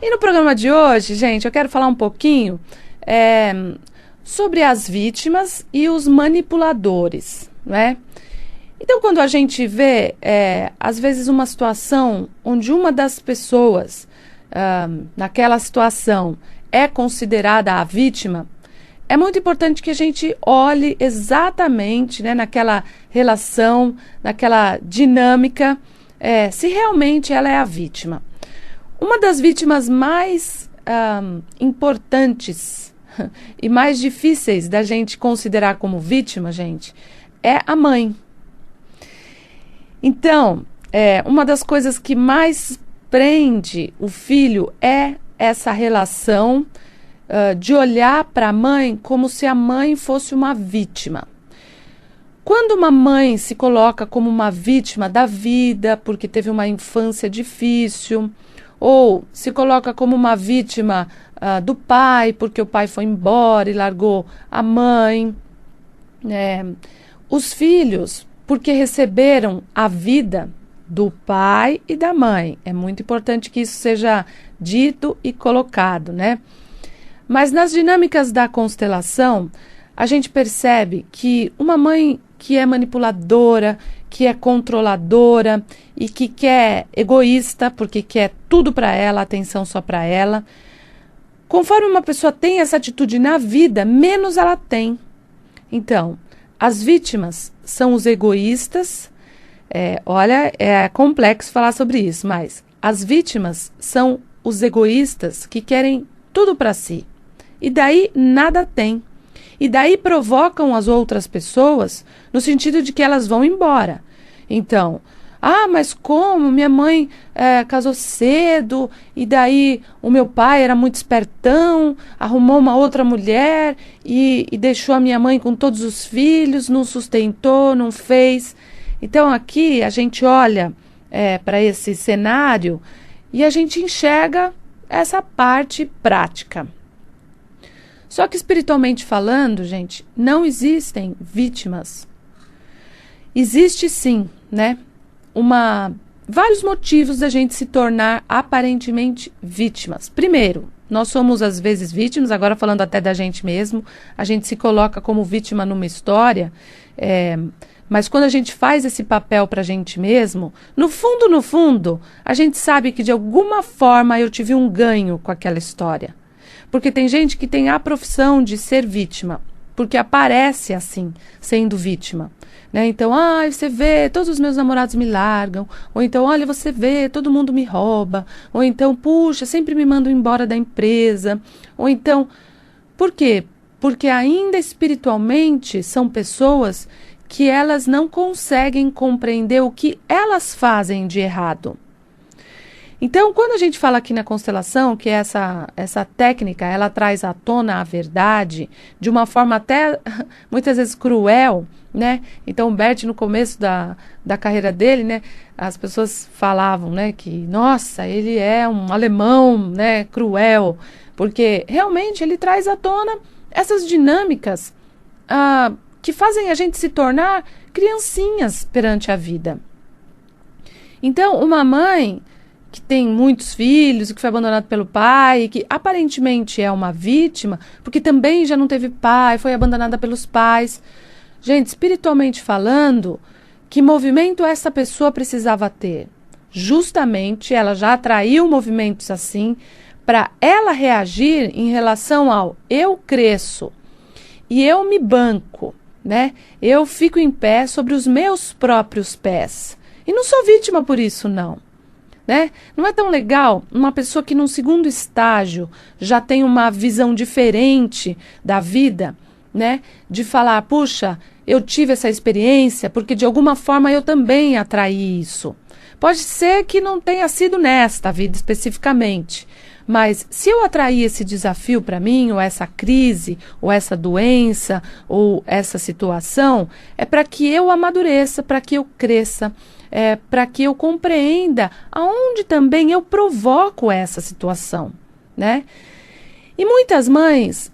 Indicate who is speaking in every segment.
Speaker 1: E no programa de hoje, gente, eu quero falar um pouquinho sobre as vítimas e os manipuladores, né? Então, quando a gente vê, às vezes, uma situação onde uma das pessoas, naquela situação, é considerada a vítima, é muito importante que a gente olhe exatamente, né, naquela relação, naquela dinâmica, se realmente ela é a vítima. Uma das vítimas mais importantes e mais difíceis da gente considerar como vítima, gente, é a mãe. Então, uma das coisas que mais prende o filho é essa relação de olhar para a mãe como se a mãe fosse uma vítima. Quando uma mãe se coloca como uma vítima da vida, porque teve uma infância difícil, ou se coloca como uma vítima do pai, porque o pai foi embora e largou a mãe, os filhos, porque receberam a vida do pai e da mãe. É muito importante que isso seja dito e colocado, né? Mas nas dinâmicas da constelação, a gente percebe que uma mãe que é manipuladora, que é controladora e que é egoísta, porque quer tudo para ela, atenção só para ela, conforme uma pessoa tem essa atitude na vida, menos ela tem. Então, as vítimas são os egoístas. Olha, é complexo falar sobre isso, mas as vítimas são os egoístas que querem tudo para si. E daí nada tem. E daí provocam as outras pessoas no sentido de que elas vão embora. Então, mas como? Minha mãe casou cedo e daí o meu pai era muito espertão, arrumou uma outra mulher e deixou a minha mãe com todos os filhos, não sustentou, não fez. Então aqui a gente olha para esse cenário e a gente enxerga essa parte prática. Só que espiritualmente falando, gente, não existem vítimas. Existe sim, né? Vários motivos da gente se tornar aparentemente vítimas. Primeiro, nós somos às vezes vítimas, agora falando até da gente mesmo, a gente se coloca como vítima numa história, mas quando a gente faz esse papel pra gente mesmo, no fundo, a gente sabe que de alguma forma eu tive um ganho com aquela história. Porque tem gente que tem a profissão de ser vítima, porque aparece assim, sendo vítima. Né? Então, você vê, todos os meus namorados me largam. Ou então, olha, você vê, todo mundo me rouba. Ou então, puxa, sempre me mandam embora da empresa. Ou então, por quê? Porque ainda espiritualmente são pessoas que elas não conseguem compreender o que elas fazem de errado. Então, quando a gente fala aqui na constelação, que essa técnica, ela traz à tona a verdade de uma forma até, muitas vezes, cruel, né? Então, o Bert, no começo da carreira dele, né? As pessoas falavam, né? Que, nossa, ele é um alemão, né? Cruel. Porque, realmente, ele traz à tona essas dinâmicas que fazem a gente se tornar criancinhas perante a vida. Então, uma mãe que tem muitos filhos, que foi abandonado pelo pai, que aparentemente é uma vítima, porque também já não teve pai, foi abandonada pelos pais. Gente, espiritualmente falando, que movimento essa pessoa precisava ter? Justamente, ela já atraiu movimentos assim, para ela reagir em relação ao eu cresço e eu me banco, né? Eu fico em pé sobre os meus próprios pés. E não sou vítima por isso, não. Né? Não é tão legal uma pessoa que num segundo estágio já tem uma visão diferente da vida, né? De falar, puxa, eu tive essa experiência porque de alguma forma eu também atraí isso. Pode ser que não tenha sido nesta vida especificamente, mas se eu atrair esse desafio para mim, ou essa crise, ou essa doença, ou essa situação, é para que eu amadureça, para que eu cresça, para que eu compreenda aonde também eu provoco essa situação, né? E muitas mães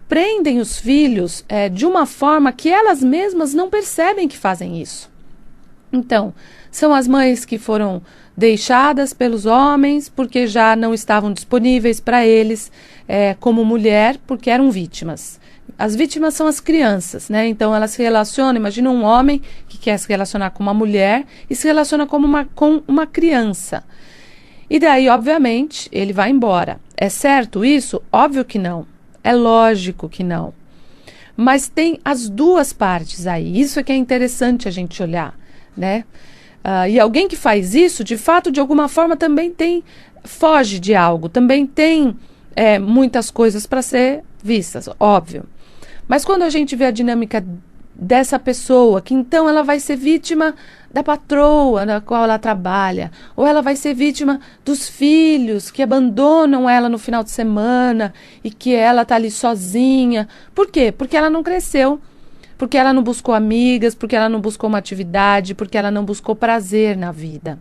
Speaker 1: prendem os filhos de uma forma que elas mesmas não percebem que fazem isso. Então, são as mães que foram deixadas pelos homens porque já não estavam disponíveis para eles como mulher, porque eram vítimas. As vítimas são as crianças, né? Então, elas se relacionam, imagina um homem que quer se relacionar com uma mulher e se relaciona com uma criança. E daí, obviamente, ele vai embora. É certo isso? Óbvio que não. É lógico que não. Mas tem as duas partes aí. Isso é que é interessante a gente olhar, né? E alguém que faz isso, de fato, de alguma forma, também foge de algo, também tem muitas coisas para ser vistas, óbvio. Mas quando a gente vê a dinâmica dessa pessoa, que então ela vai ser vítima da patroa na qual ela trabalha, ou ela vai ser vítima dos filhos que abandonam ela no final de semana e que ela está ali sozinha. Por quê? Porque ela não cresceu, porque ela não buscou amigas, porque ela não buscou uma atividade, porque ela não buscou prazer na vida.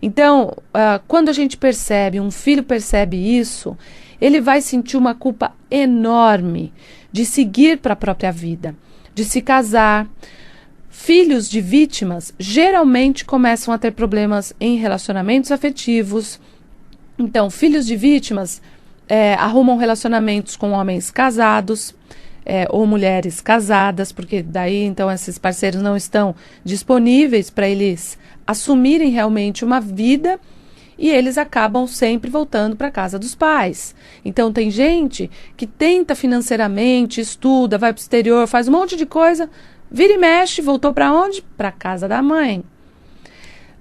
Speaker 1: Então, quando a gente percebe, um filho percebe isso, ele vai sentir uma culpa enorme de seguir para a própria vida, de se casar. Filhos de vítimas geralmente começam a ter problemas em relacionamentos afetivos. Então, filhos de vítimas arrumam relacionamentos com homens casados ou mulheres casadas, porque daí então esses parceiros não estão disponíveis para eles assumirem realmente uma vida e eles acabam sempre voltando para a casa dos pais. Então, tem gente que tenta financeiramente, estuda, vai para o exterior, faz um monte de coisa, vira e mexe, voltou para onde? Para a casa da mãe.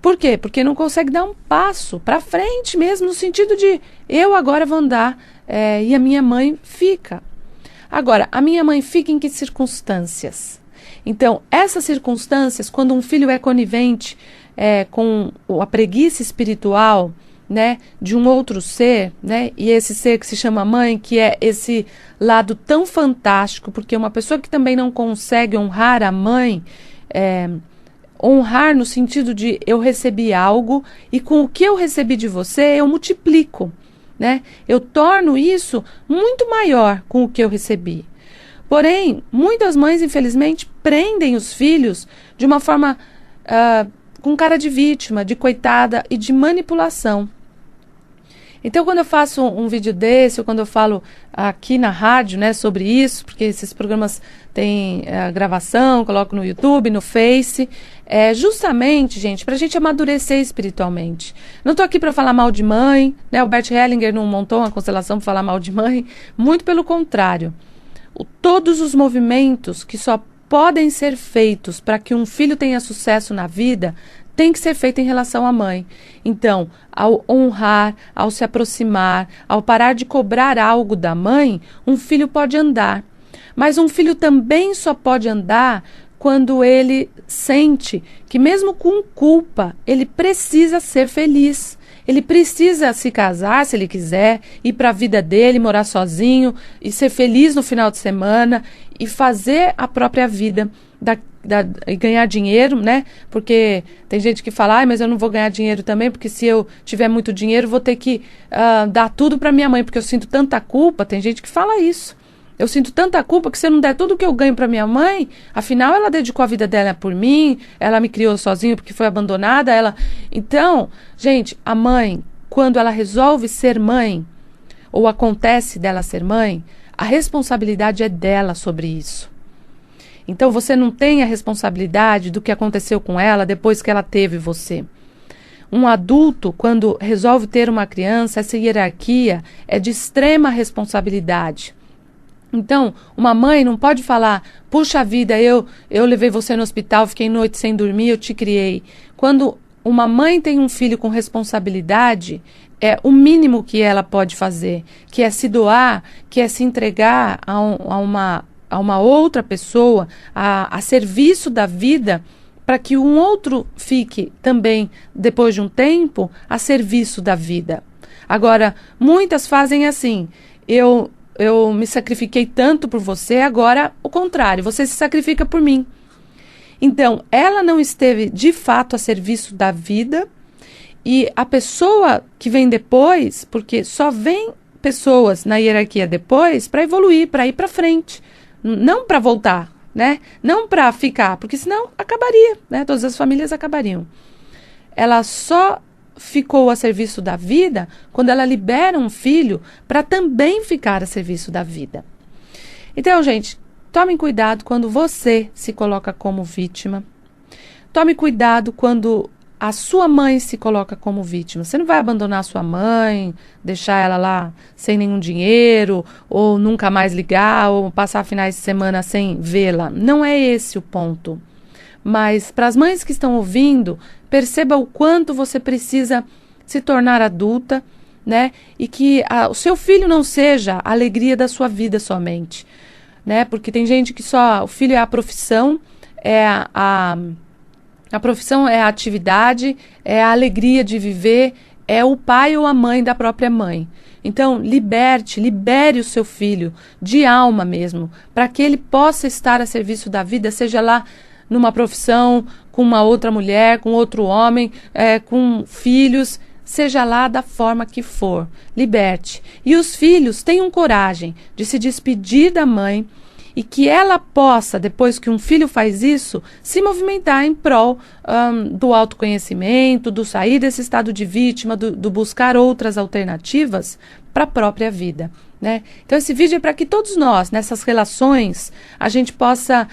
Speaker 1: Por quê? Porque não consegue dar um passo para frente mesmo, no sentido de eu agora vou andar e a minha mãe fica. Agora, a minha mãe fica em que circunstâncias? Então, essas circunstâncias, quando um filho é conivente com a preguiça espiritual, né, de um outro ser, né, e esse ser que se chama mãe, que é esse lado tão fantástico, porque uma pessoa que também não consegue honrar a mãe, honrar no sentido de eu recebi algo e com o que eu recebi de você eu multiplico, né, eu torno isso muito maior com o que eu recebi. Porém, muitas mães, infelizmente, prendem os filhos de uma forma com cara de vítima, de coitada e de manipulação. Então, quando eu faço um vídeo desse, ou quando eu falo aqui na rádio, né, sobre isso, porque esses programas têm gravação, coloco no YouTube, no Face, justamente, gente, para a gente amadurecer espiritualmente. Não estou aqui para falar mal de mãe, né, o Bert Hellinger não montou uma constelação para falar mal de mãe, muito pelo contrário. Todos os movimentos que só podem ser feitos para que um filho tenha sucesso na vida tem que ser feito em relação à mãe. Então, ao honrar, ao se aproximar, ao parar de cobrar algo da mãe, um filho pode andar. Mas um filho também só pode andar quando ele sente que, mesmo com culpa, ele precisa ser feliz. Ele precisa se casar, se ele quiser, ir para a vida dele, morar sozinho e ser feliz no final de semana e fazer a própria vida e ganhar dinheiro, né? Porque tem gente que fala, mas eu não vou ganhar dinheiro também, porque se eu tiver muito dinheiro, vou ter que dar tudo para minha mãe, porque eu sinto tanta culpa. Tem gente que fala isso. Eu sinto tanta culpa que se eu não der tudo que eu ganho para minha mãe, afinal ela dedicou a vida dela por mim, ela me criou sozinha porque foi abandonada, Então, gente, a mãe, quando ela resolve ser mãe, ou acontece dela ser mãe, a responsabilidade é dela sobre isso. Então, você não tem a responsabilidade do que aconteceu com ela depois que ela teve você. Um adulto, quando resolve ter uma criança, essa hierarquia é de extrema responsabilidade. Então, uma mãe não pode falar, puxa vida, eu levei você no hospital, fiquei noite sem dormir, eu te criei. Quando uma mãe tem um filho com responsabilidade, é o mínimo que ela pode fazer, que é se doar, que é se entregar a uma outra pessoa, a serviço da vida, para que um outro fique também, depois de um tempo, a serviço da vida. Agora, muitas fazem assim, eu me sacrifiquei tanto por você, agora o contrário, você se sacrifica por mim. Então, ela não esteve de fato a serviço da vida e a pessoa que vem depois, porque só vem pessoas na hierarquia depois para evoluir, para ir para frente, não para voltar né? Não para ficar, porque senão acabaria, né? Todas as famílias acabariam. Ela só ficou a serviço da vida quando ela libera um filho para também ficar a serviço da vida. Então, gente, tomem cuidado quando você se coloca como vítima. Tome cuidado quando a sua mãe se coloca como vítima. Você não vai abandonar a sua mãe, deixar ela lá sem nenhum dinheiro, ou nunca mais ligar, ou passar finais de semana sem vê-la. Não é esse o ponto. Mas para as mães que estão ouvindo, perceba o quanto você precisa se tornar adulta, né? E que o seu filho não seja a alegria da sua vida somente, né? Porque tem gente que só o filho é a profissão, a profissão é a atividade, é a alegria de viver, é o pai ou a mãe da própria mãe. Então, libere o seu filho de alma mesmo, para que ele possa estar a serviço da vida, seja lá numa profissão, com uma outra mulher, com outro homem, com filhos, seja lá da forma que for. Liberte. E os filhos tenham coragem de se despedir da mãe e que ela possa, depois que um filho faz isso, se movimentar em prol do autoconhecimento, do sair desse estado de vítima, do buscar outras alternativas para a própria vida. Né? Então esse vídeo é para que todos nós, nessas relações, a gente possa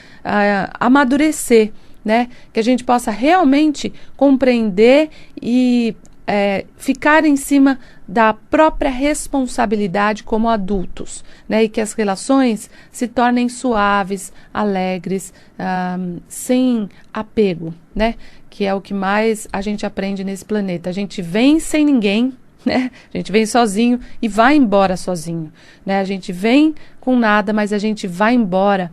Speaker 1: amadurecer, né? Que a gente possa realmente compreender e ficar em cima da própria responsabilidade como adultos, né? E que as relações se tornem suaves, alegres, sem apego, né? Que é o que mais a gente aprende nesse planeta. A gente vem sem ninguém, né? A gente vem sozinho e vai embora sozinho, né? A gente vem com nada, mas a gente vai embora.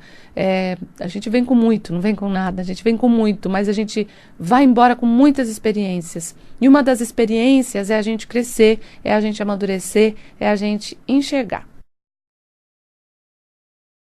Speaker 1: A gente vem com muito, não vem com nada. A gente vem com muito, mas a gente vai embora com muitas experiências. E uma das experiências é a gente crescer, é a gente amadurecer, é a gente enxergar.